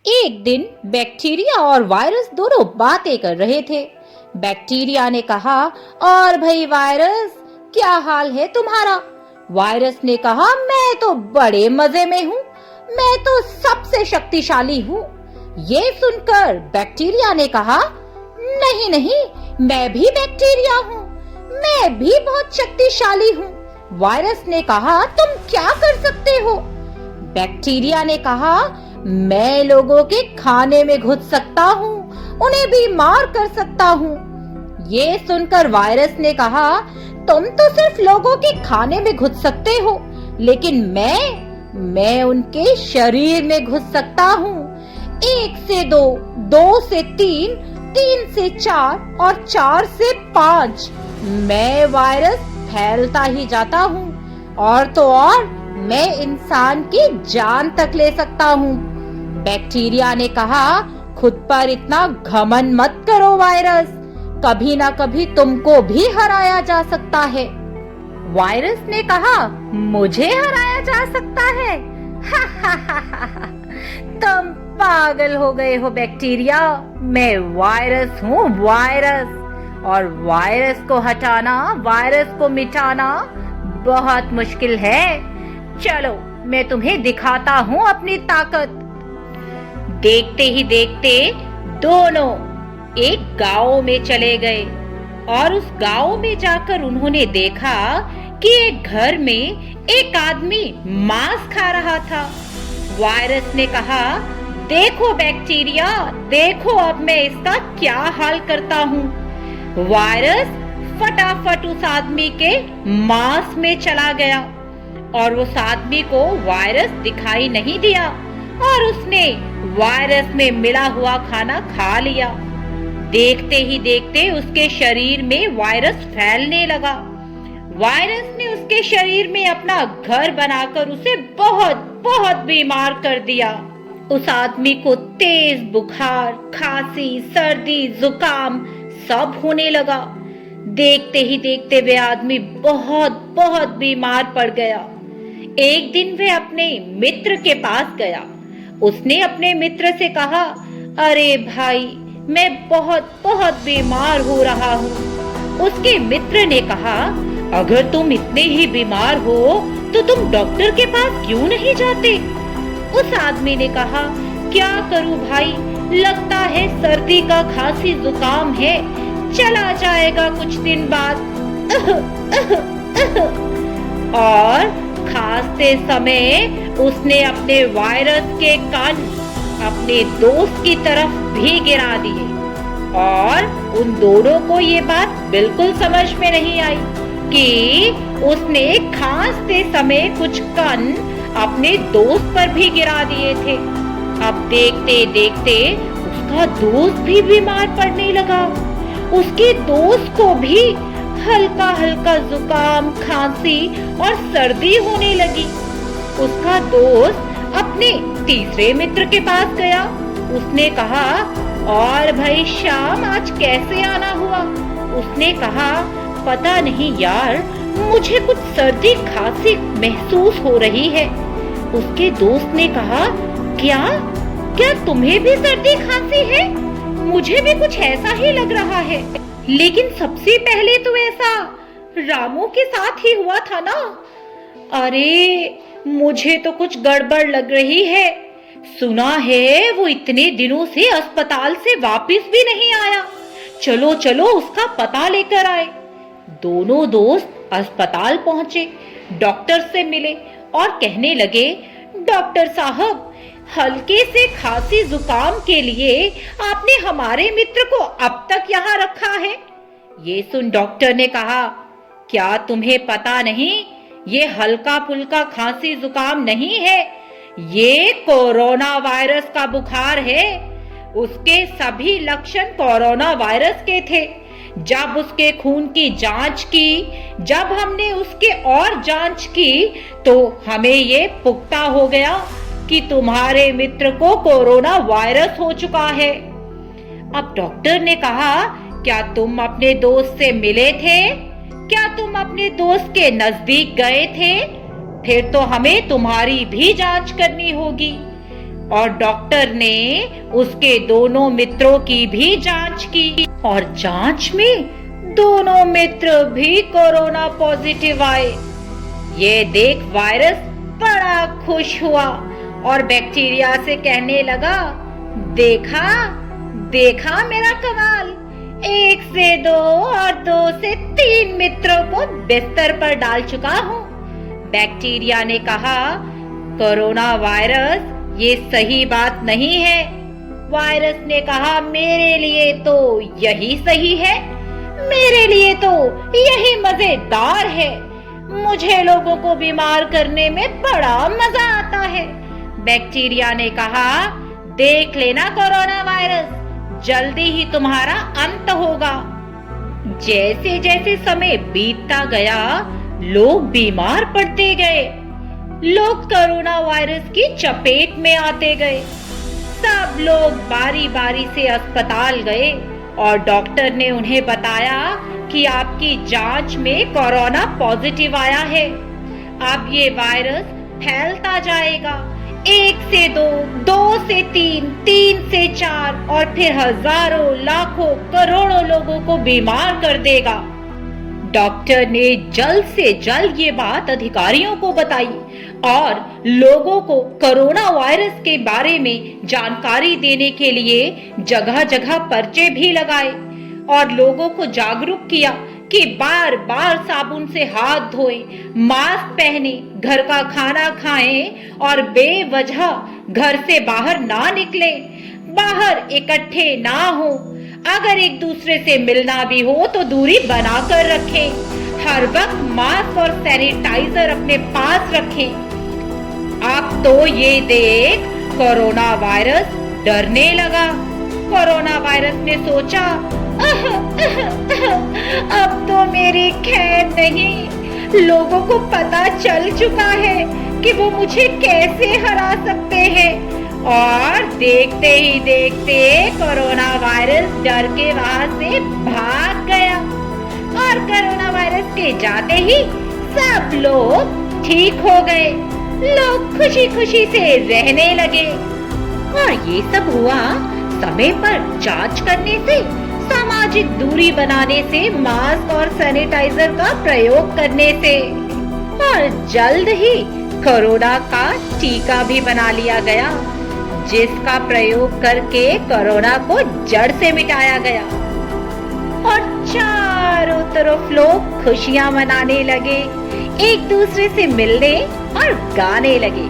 एक दिन बैक्टीरिया और वायरस दोनों बातें कर रहे थे। बैक्टीरिया ने कहा, और भाई वायरस, क्या हाल है तुम्हारा? वायरस ने कहा, मैं तो बड़े मजे में हूँ, मैं तो सबसे शक्तिशाली हूँ। ये सुनकर बैक्टीरिया ने कहा, नहीं नहीं, मैं भी बैक्टीरिया हूँ, मैं भी बहुत शक्तिशाली हूँ। वायरस ने कहा, तुम क्या कर सकते हो? बैक्टीरिया ने कहा, मैं लोगों के खाने में घुस सकता हूँ, उन्हें बीमार कर सकता हूँ। ये सुनकर वायरस ने कहा, तुम तो सिर्फ लोगों के खाने में घुस सकते हो, लेकिन मैं उनके शरीर में घुस सकता हूँ। 1 से 2, 2 से 3, 3 से 4 और 4 से 5। मैं वायरस फैलता ही जाता हूँ, और तो और मैं इंसान की जान तक ले सकता हूँ। बैक्टीरिया ने कहा, खुद पर इतना घमंड मत करो वायरस, कभी ना कभी तुमको भी हराया जा सकता है। वायरस ने कहा, मुझे हराया जा सकता है? तुम पागल हो गए हो बैक्टीरिया, मैं वायरस हूँ, वायरस। और वायरस को हटाना, वायरस को मिटाना बहुत मुश्किल है। चलो मैं तुम्हें दिखाता हूँ अपनी ताकत। देखते ही देखते दोनों एक गांव में चले गए, और उस गांव में जाकर उन्होंने देखा कि एक घर में एक आदमी मांस खा रहा था। वायरस ने कहा, देखो बैक्टीरिया, देखो अब मैं इसका क्या हाल करता हूँ। वायरस फटाफट उस आदमी के मांस में चला गया, और उस आदमी को वायरस दिखाई नहीं दिया, और उसने वायरस में मिला हुआ खाना खा लिया। देखते ही देखते उसके शरीर में वायरस फैलने लगा। वायरस ने उसके शरीर में अपना घर बनाकर उसे बहुत बहुत बीमार कर दिया। उस आदमी को तेज बुखार, खांसी, सर्दी, जुकाम सब होने लगा। देखते ही देखते वे आदमी बहुत बहुत बीमार पड़ गया। एक दिन वे अपने मित्र के पास गया। उसने अपने मित्र से कहा, अरे भाई, मैं बहुत बहुत बीमार हो रहा हूँ। उसके मित्र ने कहा, अगर तुम इतने ही बीमार हो तो तुम डॉक्टर के पास क्यों नहीं जाते? उस आदमी ने कहा, क्या करूँ भाई, लगता है सर्दी का खांसी जुकाम है, चला जाएगा कुछ दिन बाद। और खांसते समय उसने अपने वायरस के कण अपने दोस्त की तरफ भी गिरा दिए, और उन दोनों को ये बात बिल्कुल समझ में नहीं आई कि उसने खांसते समय कुछ कण अपने दोस्त पर भी गिरा दिए थे। अब देखते देखते उसका दोस्त भी बीमार पड़ने लगा। उसके दोस्त को भी हल्का हल्का जुकाम, खांसी और सर्दी होने लगी। उसका दोस्त अपने तीसरे मित्र के पास गया। उसने कहा, और भाई श्याम, आज कैसे आना हुआ? उसने कहा, पता नहीं यार, मुझे कुछ सर्दी खांसी महसूस हो रही है। उसके दोस्त ने कहा, क्या क्या तुम्हें भी सर्दी खांसी है? मुझे भी कुछ ऐसा ही लग रहा है, लेकिन सबसे पहले तो ऐसा रामू के साथ ही हुआ था ना। अरे मुझे तो कुछ गड़बड़ लग रही है। सुना है वो इतने दिनों से अस्पताल से वापस भी नहीं आया। चलो चलो उसका पता लेकर आए। दोनों दोस्त अस्पताल पहुंचे, डॉक्टर से मिले और कहने लगे, डॉक्टर साहब, हल्के से खांसी जुकाम के लिए आपने हमारे मित्र को अब तक यहाँ रखा है। ये सुन डॉक्टर ने कहा, क्या तुम्हें पता नहीं, ये हल्का फुल्का खांसी जुकाम नहीं है, ये कोरोना वायरस का बुखार है। उसके सभी लक्षण कोरोना वायरस के थे। जब उसके खून की जांच की, जब हमने उसके और जांच की, तो हमें ये पुख्ता हो गया कि तुम्हारे मित्र को कोरोना वायरस हो चुका है। अब डॉक्टर ने कहा, क्या तुम अपने दोस्त से मिले थे? क्या तुम अपने दोस्त के नजदीक गए थे? फिर तो हमें तुम्हारी भी जांच करनी होगी। और डॉक्टर ने उसके दोनों मित्रों की भी जांच की और जांच में दोनों मित्र भी कोरोना पॉजिटिव आए। ये देख वायरस बड़ा खुश हुआ और बैक्टीरिया से कहने लगा, देखा देखा मेरा कमाल, 1 से 2 और 2 से 3 मित्रों को बिस्तर पर डाल चुका हूँ। बैक्टीरिया ने कहा, कोरोना वायरस ये सही बात नहीं है। वायरस ने कहा, मेरे लिए तो यही सही है, मेरे लिए तो यही मजेदार है, मुझे लोगों को बीमार करने में बड़ा मजा आता है। बैक्टीरिया ने कहा, देख लेना कोरोना वायरस, जल्दी ही तुम्हारा अंत होगा। जैसे जैसे समय बीतता गया, लोग बीमार पड़ते गए, लोग कोरोना वायरस की चपेट में आते गए। सब लोग बारी बारी से अस्पताल गए और डॉक्टर ने उन्हें बताया कि आपकी जांच में कोरोना पॉजिटिव आया है। अब ये वायरस फैलता जाएगा, 1 से 2, 2 से 3, 3 से 4 और फिर हजारों, लाखों, करोड़ों लोगों को बीमार कर देगा। डॉक्टर ने जल्द से जल्द ये बात अधिकारियों को बताई और लोगों को कोरोना वायरस के बारे में जानकारी देने के लिए जगह जगह पर्चे भी लगाए और लोगों को जागरूक किया कि बार बार साबुन से हाथ धोएं, मास्क पहने, घर का खाना खाएं और बेवजह घर से बाहर ना निकले, बाहर इकट्ठे ना हो, अगर एक दूसरे से मिलना भी हो तो दूरी बनाकर रखें, हर वक्त मास्क और सैनिटाइजर अपने पास रखें। अब तो ये देख कोरोना वायरस डरने लगा। कोरोना वायरस ने सोचा, अब तो मेरी खैर नहीं, लोगों को पता चल चुका है कि वो मुझे कैसे हरा सकते हैं। और देखते ही देखते कोरोना वायरस डर के वहां से भाग गया और कोरोना वायरस के जाते ही सब लोग ठीक हो गए, लोग खुशी खुशी से रहने लगे। और ये सब हुआ समय पर जांच करने से, सामाजिक दूरी बनाने से, मास्क और सैनिटाइजर का प्रयोग करने से। और जल्द ही कोरोना का टीका भी बना लिया गया, जिसका प्रयोग करके कोरोना को जड़ से मिटाया गया और चारों तरफ लोग खुशियां मनाने लगे, एक दूसरे से मिलने और गाने लगे।